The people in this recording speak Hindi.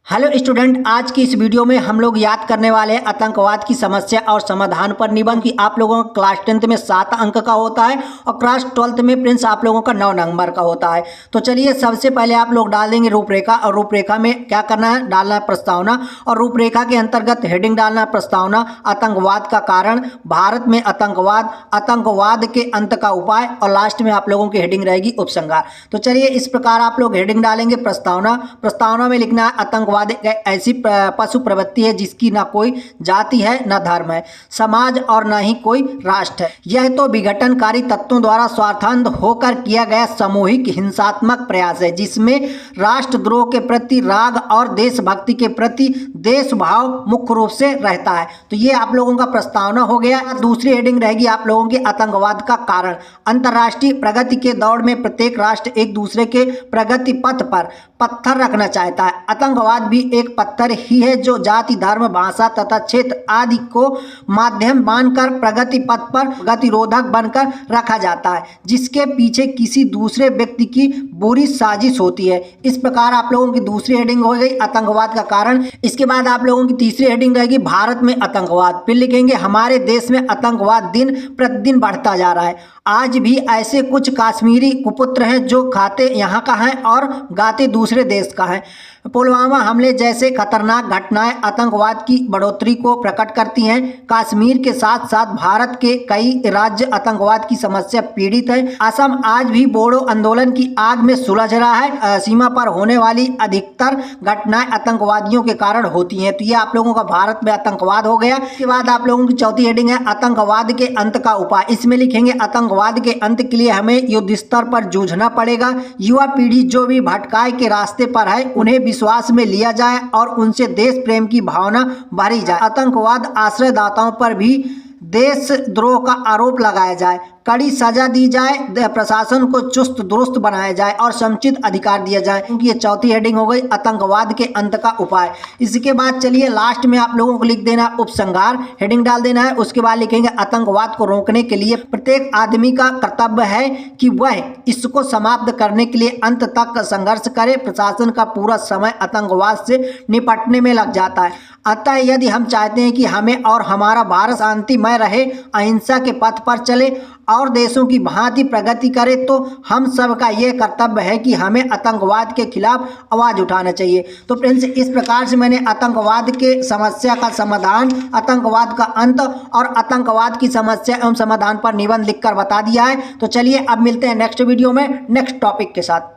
हेलो स्टूडेंट, आज की इस वीडियो में हम लोग याद करने वाले हैं आतंकवाद की समस्या और समाधान पर निबंध की आप लोगों का क्लास 10th में 7 अंक का होता है और क्लास 12th में प्रिंस आप लोगों का 9 नंबर का होता है। तो चलिए सबसे पहले आप लोग डाल देंगे रूपरेखा और रूपरेखा में क्या करना है, डालना है प्रस्तावना और रूपरेखा के अंतर्गत हेडिंग डालना है प्रस्तावना आतंकवाद का कारण, भारत में आतंकवाद, आतंकवाद के अंत का उपाय और लास्ट में आप लोगों की हेडिंग रहेगी उपसंहार। तो चलिए इस प्रकार आप लोग हेडिंग डालेंगे प्रस्तावना में लिखना है आतंकवाद एक ऐसी पशु प्रवृत्ति है जिसकी ना कोई जाति है ना धर्म है, समाज और ना ही कोई राष्ट्र है। यह तो विघटनकारी तत्वों द्वारा स्वार्थान्ध होकर किया गया सामूहिक हिंसात्मक प्रयास है जिसमें राष्ट्रद्रोह के प्रति राग और देशभक्ति के प्रति देशभाव मुख्य रूप से रहता है। तो ये आप लोगों का प्रस्तावना हो गया। दूसरी हेडिंग रहेगी आप लोगों की आतंकवाद का कारण। अंतर्राष्ट्रीय प्रगति के दौड़ में प्रत्येक राष्ट्र एक दूसरे के प्रगति पथ पर पत्थर रखना चाहता है। आतंकवाद भी एक पत्थर ही है जो जाति, धर्म, भाषा तथा क्षेत्र आदि को माध्यम मानकर प्रगति पथ पर गतिरोधक बनकर रखा जाता है जिसके पीछे किसी दूसरे व्यक्ति की बुरी साजिश होती है। इस प्रकार आप लोगों की दूसरी हेडिंग हो गई आतंकवाद का कारण। इसके बाद आप लोगों की तीसरी हेडिंग रहेगी भारत में आतंकवाद। फिर लिखेंगे हमारे देश में आतंकवाद दिन प्रतिदिन बढ़ता जा रहा है। आज भी ऐसे कुछ कश्मीरी कुपुत्र हैं जो खाते यहाँ का हैं और गाते दूसरे देश का है। पुलवामा हमले जैसे खतरनाक घटनाएं आतंकवाद की बढ़ोतरी को प्रकट करती हैं। कश्मीर के साथ साथ भारत के कई राज्य आतंकवाद की समस्या पीड़ित है। असम आज भी बोडो आंदोलन की आग में सुलझ रहा है। सीमा पर होने वाली अधिकतर घटनाएं आतंकवादियों के कारण होती हैं। तो ये आप लोगों का भारत में आतंकवाद हो गया। इसके बाद आप लोगों की चौथी हेडिंग है आतंकवाद के अंत का उपाय। इसमें लिखेंगे आतंकवाद के अंत के लिए हमें युद्ध स्तर पर जूझना पड़ेगा। युवा पीढ़ी जो भी भटकाए के रास्ते पर है उन्हें विश्वास में लिया जाए और उनसे देश प्रेम की भावना भरी जाए। आतंकवाद आश्रयदाताओं पर भी देशद्रोह का आरोप लगाया जाए, कड़ी सजा दी जाए, प्रशासन को चुस्त दुरुस्त बनाया जाए और समुचित अधिकार दिया जाए। क्योंकि ये चौथी हेडिंग हो गई आतंकवाद के अंत का उपाय। इसके बाद चलिए लास्ट में आप लोगों को लिख देना उपसंहार, हेडिंग डाल देना है। उसके बाद लिखेंगे आतंकवाद को रोकने के लिए प्रत्येक आदमी का कर्तव्य है कि वह इसको समाप्त करने के लिए अंत तक संघर्ष करे। प्रशासन का पूरा समय आतंकवाद से निपटने में लग जाता है। अतः यदि हम चाहते हैं कि हमें और हमारा भारत शांतिमय रहे, अहिंसा के पथ पर चले और देशों की भांति प्रगति करे, तो हम सब का यह कर्तव्य है कि हमें आतंकवाद के खिलाफ आवाज उठाना चाहिए। तो फ्रेंड्स, इस प्रकार से मैंने आतंकवाद के समस्या का समाधान, आतंकवाद का अंत और आतंकवाद की समस्या एवं समाधान पर निबंध लिखकर बता दिया है। तो चलिए अब मिलते हैं नेक्स्ट वीडियो में नेक्स्ट टॉपिक के साथ।